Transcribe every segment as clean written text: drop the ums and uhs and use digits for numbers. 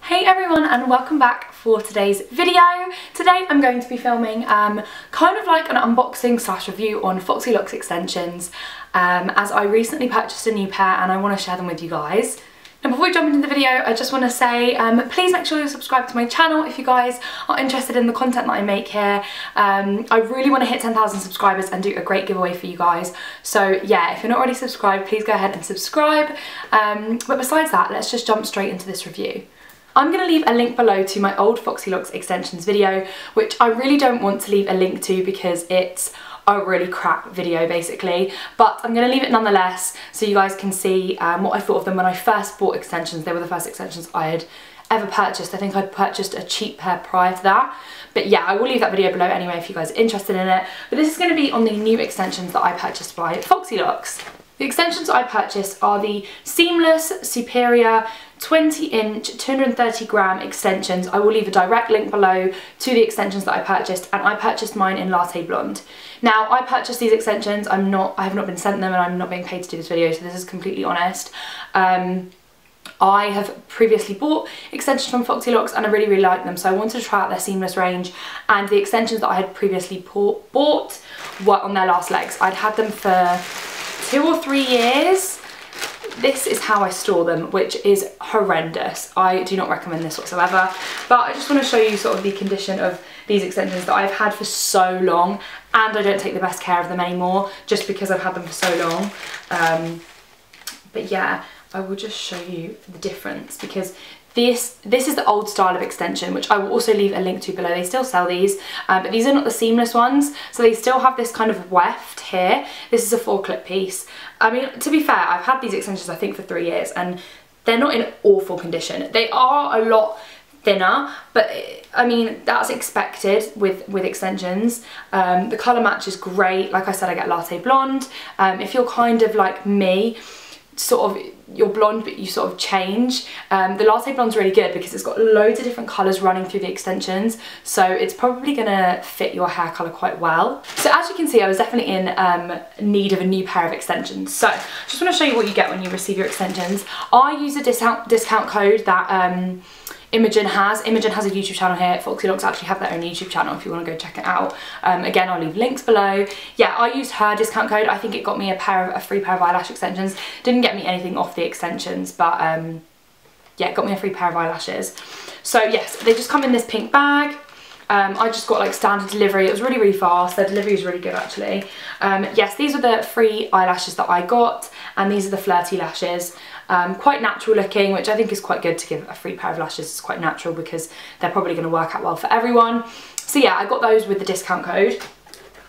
Hey everyone, and welcome back for today's video. Today I'm going to be filming kind of like an unboxing slash review on Foxylocks extensions, as I recently purchased a new pair and I want to share them with you guys. Now before we jump into the video, I just want to say please make sure you subscribe to my channel if you guys are interested in the content that I make here. I really want to hit 10,000 subscribers and do a great giveaway for you guys. So yeah, if you're not already subscribed, please go ahead and subscribe. But besides that, let's just jump straight into this review. I'm going to leave a link below to my old Foxylocks extensions video, which I really don't want to leave a link to because it's a really crap video basically, but I'm going to leave it nonetheless so you guys can see what I thought of them when I first bought extensions. They were the first extensions I had ever purchased. I think I'd purchased a cheap pair prior to that, but yeah, I will leave that video below anyway if you guguys are interested in it. But this is going to be on the new extensions that I purchased by Foxylocks. The extensions I purchased are the Seamless Superior 20-inch 230 gram extensions. I will leave a direct link below to the extensions that I purchased, and I purchased mine in Latte Blonde. Now I purchased these extensions, I have not been sent them and I'm not being paid to do this video, so this is completely honest. I have previously bought extensions from Foxylocks and I really like them, so I wanted to try out their seamless range, and the extensions that I had previously bought were on their last legs. I'd had them for 2 or 3 years. This is how I store them, which is horrendous. I do not recommend this whatsoever, but I just want to show you sort of the condition of these extensions that I've had for so long, and I don't take the best care of them anymore just because I've had them for so long. But yeah, I will just show you the difference because this is the old style of extension, which I will also leave a link to below. They still sell these, but these are not the seamless ones, so they still have this kind of weft here. This is a 4-clip piece. I mean, to be fair, I've had these extensions I think for 3 years and they're not in awful condition. They are a lot thinner, but I mean, that's expected with extensions. The colour match is great. Like I said, I get Latte Blonde. If you're kind of like me, sort of you're blonde but you sort of change, the Latte Blonde's really good because it's got loads of different colours running through the extensions, so it's probably gonna fit your hair colour quite well. So as you can see, I was definitely in need of a new pair of extensions, so just want to show you what you get when you receive your extensions. I use a discount code that Imogen has. Imogen has a YouTube channel here. Foxylocks actually have their own YouTube channel if you want to go check it out. Again, I'll leave links below. Yeah, I used her discount code. I think it got me a free pair of eyelash extensions. Didn't get me anything off the extensions, but yeah, it got me a free pair of eyelashes. So yes, they just come in this pink bag. I just got like standard delivery. It was really fast. Their delivery was really good actually. Yes, these are the free eyelashes that I got, and these are the flirty lashes. Quite natural looking, which I think is quite good to give a free pair of lashes. It's quite natural because they're probably going to work out well for everyone. So yeah, I got those with the discount code.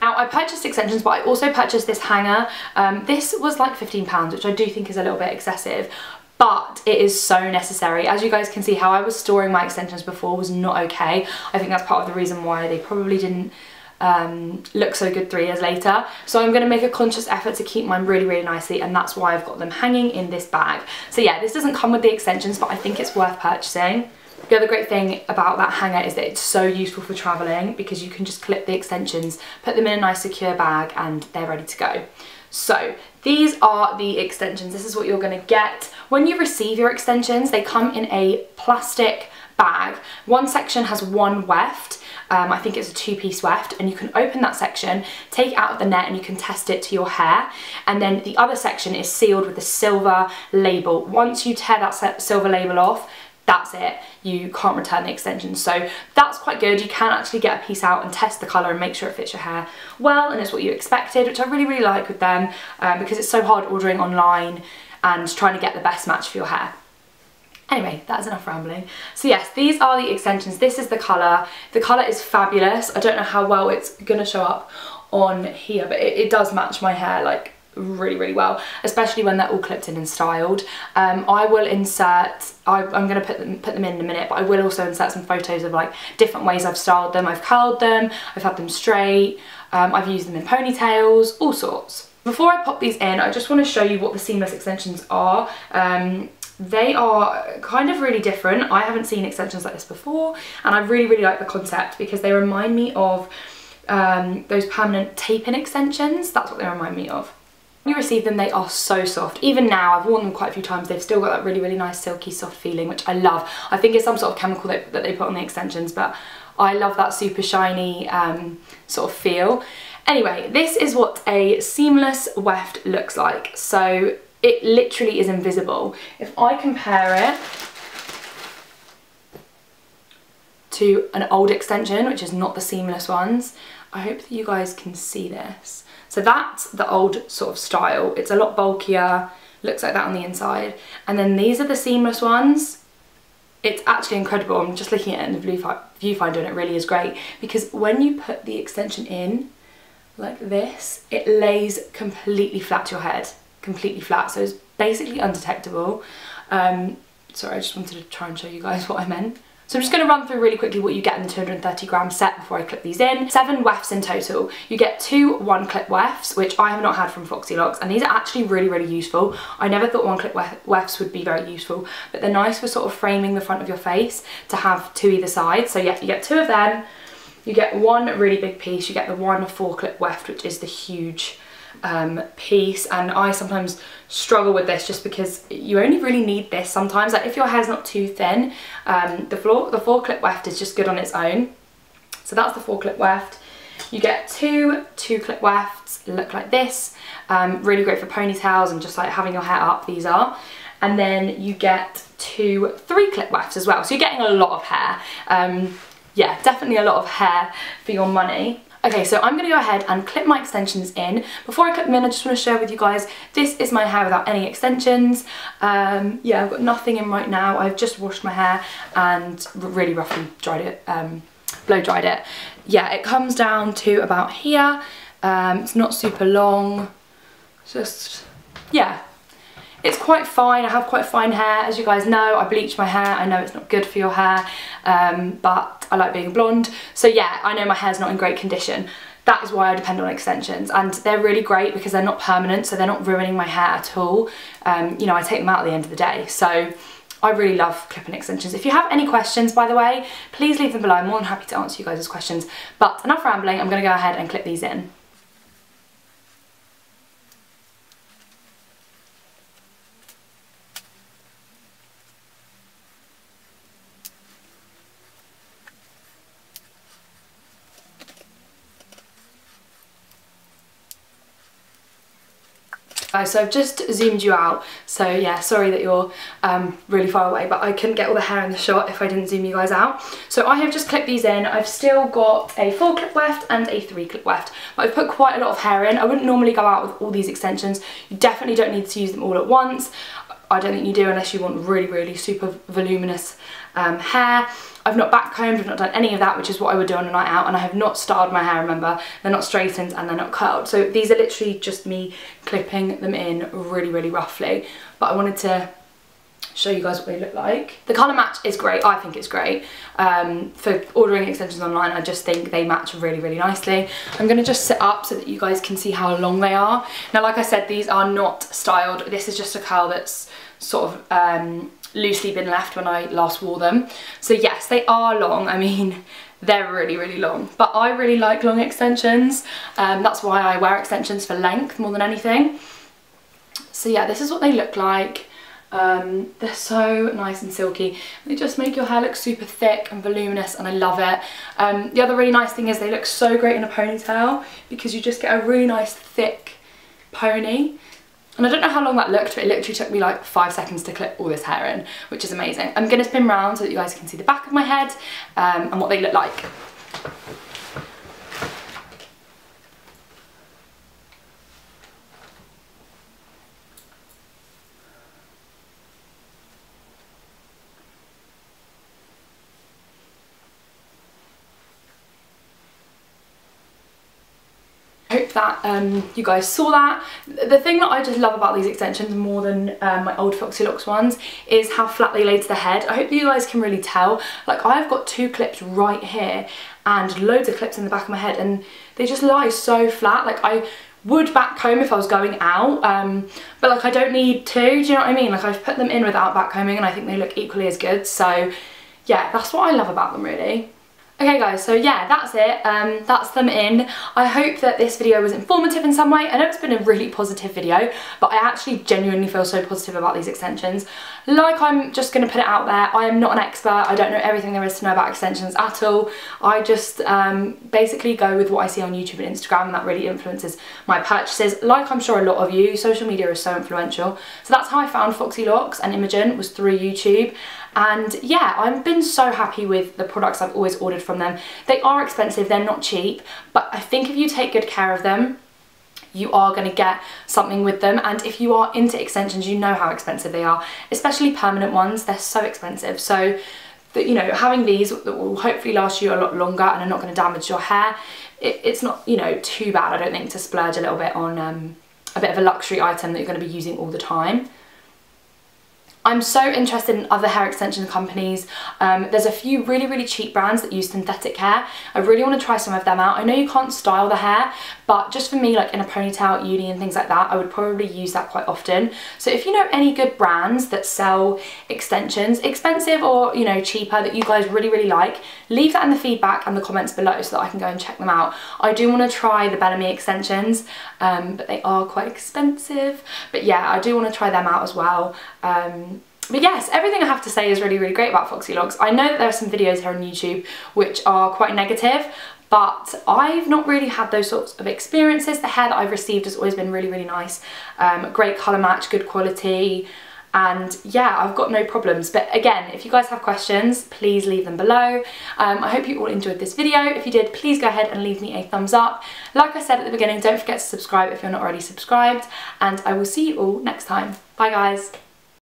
Now I purchased extensions, but I also purchased this hanger. This was like £15, which I do think is a little bit excessive, but it is so necessary. As you guys can see, how I was storing my extensions before was not okay. I think that's part of the reason why they probably didn't look so good 3 years later. So I'm going to make a conscious effort to keep mine really nicely, and that's why I've got them hanging in this bag. So yeah, this doesn't come with the extensions, but I think it's worth purchasing. The other great thing about that hanger is that it's so useful for travelling because you can just clip the extensions, put them in a nice secure bag, and they're ready to go. So these are the extensions. This is what you're going to get. When you receive your extensions, they come in a plastic bag. One section has one weft. I think it's a 2-piece weft, and you can open that section, take it out of the net, and you can test it to your hair. And then the other section is sealed with a silver label. Once you tear that silver label off, that's it. You can't return the extension. So that's quite good. You can actually get a piece out and test the colour and make sure it fits your hair well and it's what you expected, which I really like with them because it's so hard ordering online and trying to get the best match for your hair. Anyway, that's enough rambling. So yes, these are the extensions. This is the colour. The colour is fabulous. I don't know how well it's going to show up on here, but it does match my hair like really well, especially when they're all clipped in and styled. I will insert, I'm going to put them in a minute, but I will also insert some photos of like different ways I've styled them. I've curled them, I've had them straight, I've used them in ponytails, all sorts. Before I pop these in, I just want to show you what the seamless extensions are. They are kind of really different. I haven't seen extensions like this before, and I really like the concept because they remind me of those permanent tape-in extensions. That's what they remind me of. When you receive them, they are so soft. Even now, I've worn them quite a few times, they've still got that really, really nice silky soft feeling, which I love. I think it's some sort of chemical that they put on the extensions, but I love that super shiny sort of feel. Anyway, this is what a seamless weft looks like. So it literally is invisible. If I compare it to an old extension, which is not the seamless ones, I hope that you guys can see this. So that's the old sort of style. It's a lot bulkier, looks like that on the inside. And then these are the seamless ones. It's actually incredible. I'm just looking at it in the viewfinder and it really is great, because when you put the extension in like this, it lays completely flat to your head, completely flat. So it's basically undetectable. Sorry, I just wanted to try and show you guys what I meant. So I'm just going to run through really quickly what you get in the 230 gram set before I clip these in. 7 wefts in total. You get 2 1-clip wefts, which I have not had from Foxylocks, and these are actually really, really useful. I never thought 1-clip wefts would be very useful, but they're nice for sort of framing the front of your face to have 2 either side. So yeah, you get 2 of them. You get 1 really big piece. You get the 1 4-clip weft, which is the huge piece, and I sometimes struggle with this just because you only really need this sometimes. Like if your hair's not too thin, the 4-clip weft is just good on its own. So that's the 4-clip weft. You get 2 2-clip wefts, look like this, really great for ponytails and just like having your hair up, these are. And then you get 2 3-clip wefts as well, so you're getting a lot of hair. Yeah, definitely a lot of hair for your money. Okay, so I'm going to go ahead and clip my extensions in. Before I clip them in, I just want to share with you guys, this is my hair without any extensions. Yeah, I've got nothing in right now. I've just washed my hair and really roughly dried it, blow dried it. Yeah, it comes down to about here. It's not super long, just, yeah. It's quite fine. I have quite fine hair, as you guys know. I bleach my hair. I know it's not good for your hair, but I like being blonde. So yeah, I know my hair's not in great condition. That is why I depend on extensions, and they're really great because they're not permanent, so they're not ruining my hair at all. You know, I take them out at the end of the day, so I really love clipping extensions. If you have any questions, by the way, please leave them below. I'm more than happy to answer you guys' questions. But enough rambling, I'm going to go ahead and clip these in. So I've just zoomed you out, so yeah, sorry that you're really far away, but I couldn't get all the hair in the shot if I didn't zoom you guys out. So I have just clipped these in. I've still got a 4-clip weft and a 3-clip weft, but I've put quite a lot of hair in. I wouldn't normally go out with all these extensions. You definitely don't need to use them all at once. I don't think you do unless you want really, really super voluminous hair. I've not backcombed, I've not done any of that, which is what I would do on a night out, and I have not styled my hair, remember. They're not straightened and they're not curled. So these are literally just me clipping them in really, really roughly. But I wanted to show you guys what they look like. The colour match is great, I think it's great. For ordering extensions online, I just think they match really, really nicely. I'm going to just sit up so that you guys can see how long they are. Now, like I said, these are not styled. This is just a curl that's sort of loosely been left when I last wore them. So yes, they are long. I mean, they're really, really long, but I really like long extensions. That's why I wear extensions for length more than anything. So yeah, this is what they look like. They're so nice and silky. They just make your hair look super thick and voluminous, and I love it. The other really nice thing is they look so great in a ponytail because you just get a really nice thick pony. And I don't know how long that looked, but it literally took me like 5 seconds to clip all this hair in, which is amazing. I'm going to spin round so that you guys can see the back of my head and what they look like. I hope that you guys saw that. The thing that I just love about these extensions more than my old Foxylocks ones is how flat they lay to the head. I hope that you guys can really tell. Like, I've got 2 clips right here and loads of clips in the back of my head, and they just lie so flat. Like, I would back comb if I was going out, but like I don't need to, do you know what I mean? Like, I've put them in without back combing and I think they look equally as good. So yeah, that's what I love about them really. Okay guys, so yeah, that's it. That's them in. I hope that this video was informative in some way. I know it's been a really positive video, but I actually genuinely feel so positive about these extensions. Like, I'm just going to put it out there, I am not an expert. I don't know everything there is to know about extensions at all. I just basically go with what I see on YouTube and Instagram, and that really influences my purchases. Like I'm sure a lot of you, social media is so influential. So that's how I found Foxylocks and Imogen, was through YouTube. And yeah, I've been so happy with the products I've always ordered from them. They are expensive, they're not cheap, but I think if you take good care of them, you are going to get something with them. And if you are into extensions, you know how expensive they are, especially permanent ones. They're so expensive. So that, you know, having these that will hopefully last you a lot longer and are not going to damage your hair, it's not, you know, too bad, I don't think, to splurge a little bit on a bit of a luxury item that you're going to be using all the time. I'm so interested in other hair extension companies. There's a few really cheap brands that use synthetic hair. I really want to try some of them out. I know you can't style the hair, but just for me, like in a ponytail at uni and things like that, I would probably use that quite often. So if you know any good brands that sell extensions, expensive or, you know, cheaper, that you guys really like, leave that in the feedback and the comments below so that I can go and check them out. I do want to try the Bellamy extensions, but they are quite expensive. But yeah, I do want to try them out as well. But yes, everything I have to say is really great about Foxylocks. I know that there are some videos here on YouTube which are quite negative, but I've not really had those sorts of experiences. The hair that I've received has always been really nice. Great colour match, good quality, and yeah, I've got no problems. But again, if you guys have questions, please leave them below. I hope you all enjoyed this video. If you did, please go ahead and leave me a thumbs up. Like I said at the beginning, don't forget to subscribe if you're not already subscribed, and I will see you all next time. Bye guys.